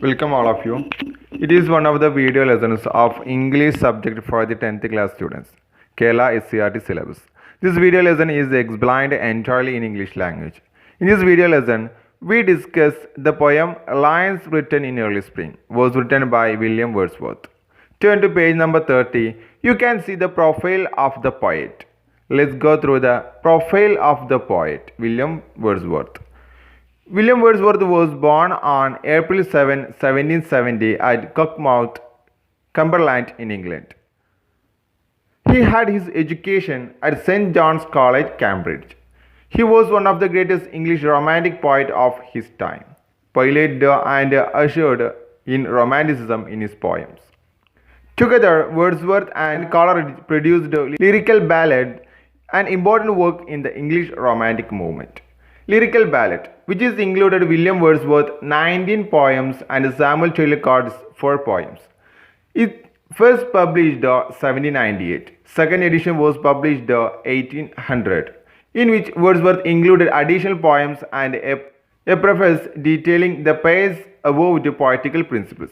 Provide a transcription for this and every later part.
Welcome all of you. It is one of the video lessons of English subject for the 10th class students, KSCERT syllabus. This video lesson is explained entirely in English language. In this video lesson, we discuss the poem Lines Written in Early Spring was written by William Wordsworth. Turn to page number 30. You can see the profile of the poet. Let's go through the profile of the poet, William Wordsworth. William Wordsworth was born on April 7, 1770 at Cockmouth, Cumberland in England. He had his education at St. John's College, Cambridge. He was one of the greatest English romantic poets of his time, poeted and ushered in romanticism in his poems. Together, Wordsworth and Coleridge produced Lyrical Ballad, an important work in the English Romantic movement. Lyrical Ballad, which is included William Wordsworth 19 poems and Samuel Taylor Court's 4 poems. It first published 1798. Second edition was published 1800, in which Wordsworth included additional poems and a preface detailing the pious avowed poetical principles.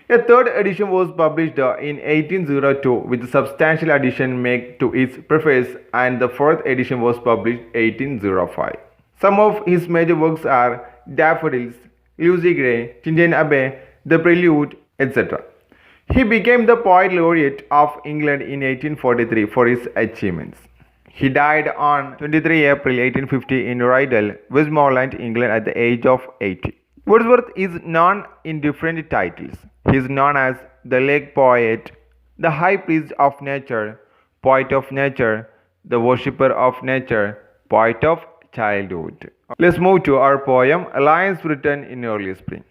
A third edition was published in 1802 with substantial addition made to its preface, and the fourth edition was published 1805. Some of his major works are Daffodils, Lucy Gray, Tintagel Abbey, The Prelude, etc. He became the Poet Laureate of England in 1843 for his achievements. He died on 23 April 1850 in Rydal, Westmoreland, England at the age of 80. Wordsworth is known in different titles. He is known as the Lake Poet, the High Priest of Nature, Poet of Nature, the Worshipper of Nature, Poet of Childhood. Let's move to our poem Lines Written in Early Spring.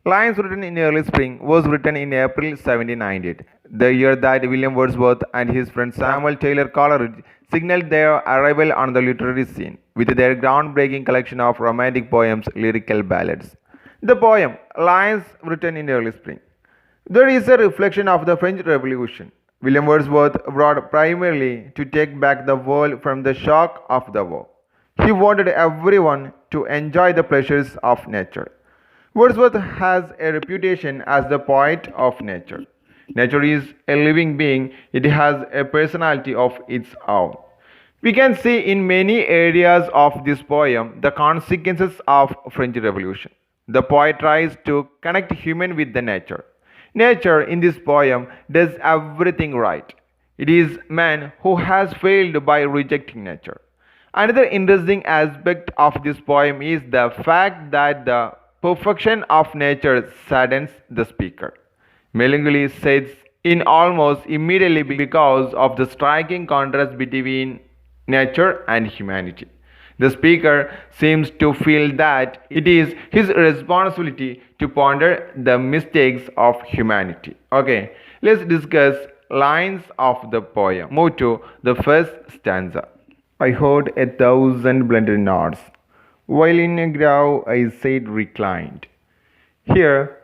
Lines Written in Early Spring was written in April 1798, the year that William Wordsworth and his friend Samuel Taylor Coleridge signaled their arrival on the literary scene with their groundbreaking collection of romantic poems, Lyrical Ballads. The poem Lines Written in Early Spring. There is a reflection of the French Revolution. William Wordsworth wrote primarily to take back the world from the shock of the war. He wanted everyone to enjoy the pleasures of nature. Wordsworth has a reputation as the poet of nature. Nature is a living being. It has a personality of its own. We can see in many areas of this poem the consequences of French Revolution. The poet tries to connect human with the nature. Nature in this poem does everything right. It is man who has failed by rejecting nature. Another interesting aspect of this poem is the fact that the perfection of nature saddens the speaker. Melancholy sets in almost immediately because of the striking contrast between nature and humanity. The speaker seems to feel that it is his responsibility to ponder the mistakes of humanity. Okay, let's discuss lines of the poem. Move to the first stanza. I heard 1,000 blended notes, while in a grove I sat reclined. Here,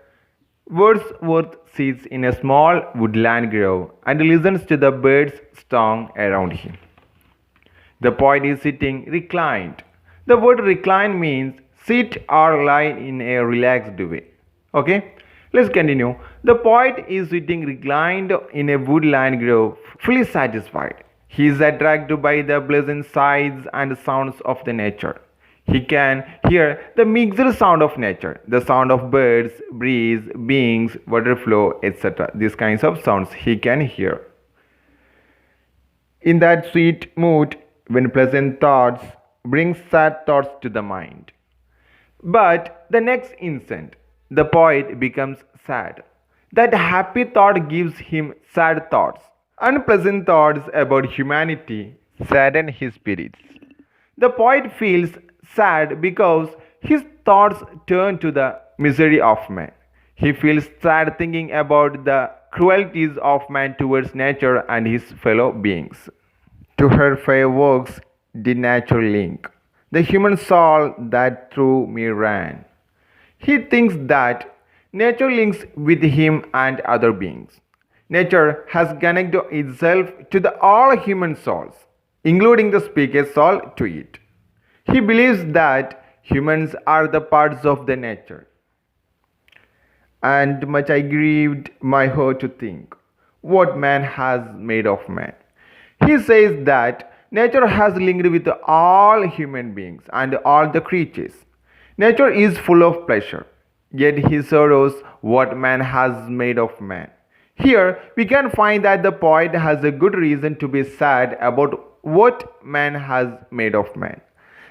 Wordsworth sits in a small woodland grove and listens to the birds' song around him. The poet is sitting reclined. The word recline means sit or lie in a relaxed way. Okay, let's continue. The poet is sitting reclined in a woodland grove, fully satisfied. He is attracted by the pleasant sights and sounds of the nature. He can hear the mixed sound of nature, the sound of birds, breeze, beings, water flow, etc. These kinds of sounds he can hear. In that sweet mood, when pleasant thoughts bring sad thoughts to the mind. But the next instant, the poet becomes sad. That happy thought gives him sad thoughts. Unpleasant thoughts about humanity sadden his spirits. The poet feels sad because his thoughts turn to the misery of man. He feels sad thinking about the cruelties of man towards nature and his fellow beings. To her fair works did nature link the human soul that through me ran. He thinks that nature links with him and other beings. Nature has connected itself to all human souls, including the speaker's soul to it. He believes that humans are the parts of the nature. and much I grieved my heart to think what man has made of man. He says that nature has linked with all human beings and all the creatures. Nature is full of pleasure, yet he sorrows what man has made of man. Here we can find that the poet has a good reason to be sad about what man has made of man.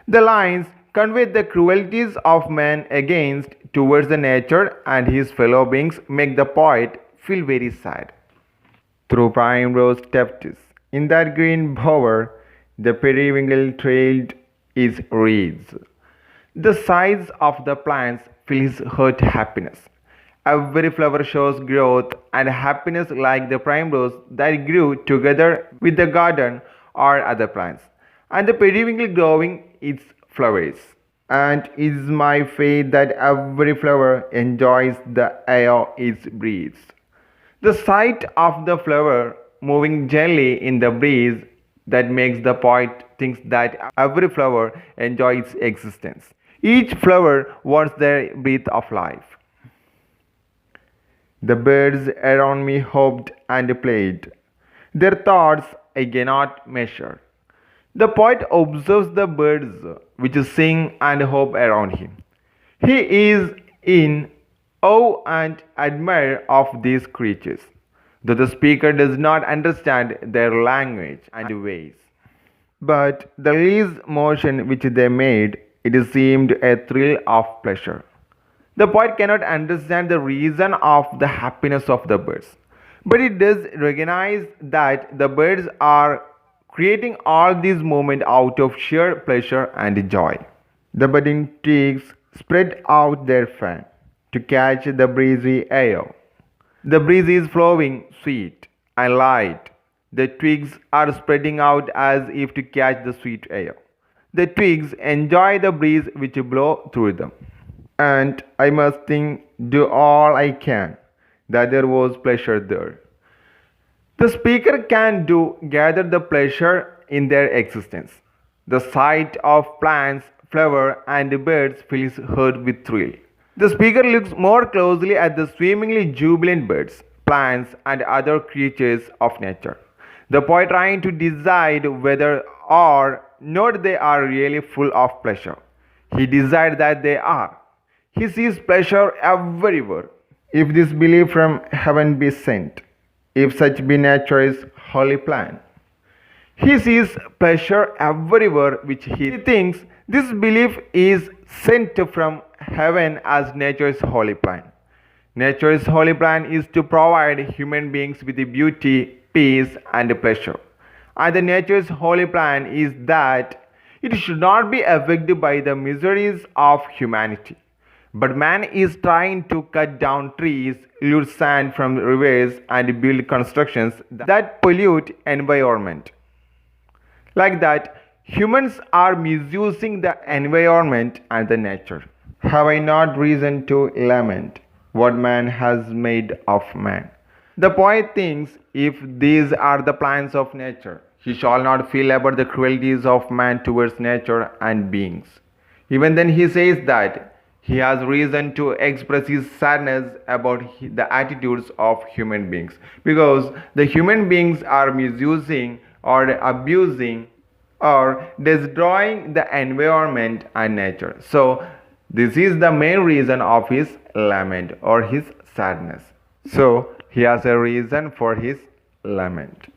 The lines convey the cruelties of man against towards the nature and his fellow beings make the poet feel very sad. Through primrose tufts, in that green bower, the periwinkle trailed its wreaths. The size of the plants fills heart happiness. Every flower shows growth and happiness like the primrose that grew together with the garden or other plants, and the periwinkle growing its flowers. And it is my faith that every flower enjoys the air it breathes. The sight of the flower moving gently in the breeze that makes the poet think that every flower enjoys its existence. Each flower wants their breath of life. The birds around me hopped and played. Their thoughts I cannot measure. The poet observes the birds which sing and hop around him. He is in awe and admire of these creatures, though the speaker does not understand their language and ways. But the least motion which they made, it seemed a thrill of pleasure. The poet cannot understand the reason of the happiness of the birds, but it does recognize that the birds are creating all these movements out of sheer pleasure and joy. The budding twigs spread out their fan to catch the breezy air. The breeze is flowing sweet and light. The twigs are spreading out as if to catch the sweet air. The twigs enjoy the breeze which blows through them. And I must do all I can that there was pleasure there. The speaker can gather the pleasure in their existence. The sight of plants, flower, and birds fills her with thrill. The speaker looks more closely at the swimmingly jubilant birds, plants, and other creatures of nature. The poet trying to decide whether or not they are really full of pleasure. He decides that they are. He sees pleasure everywhere. If this belief from heaven be sent, if such be nature's holy plan, he sees pleasure everywhere which he thinks this belief is sent from heaven as nature's holy plan. Nature's holy plan is to provide human beings with beauty, peace, and pleasure. And the nature's holy plan is that it should not be affected by the miseries of humanity. But man is trying to cut down trees, lure sand from rivers, and build constructions that pollute environment. Like that, humans are misusing the environment and the nature. Have I not reason to lament what man has made of man? The poet thinks if these are the plans of nature, he shall not feel about the cruelties of man towards nature and beings. Even then he says that he has reason to express his sadness about the attitudes of human beings because the human beings are misusing or abusing or destroying the environment and nature. So this is the main reason of his lament or his sadness. So he has a reason for his lament.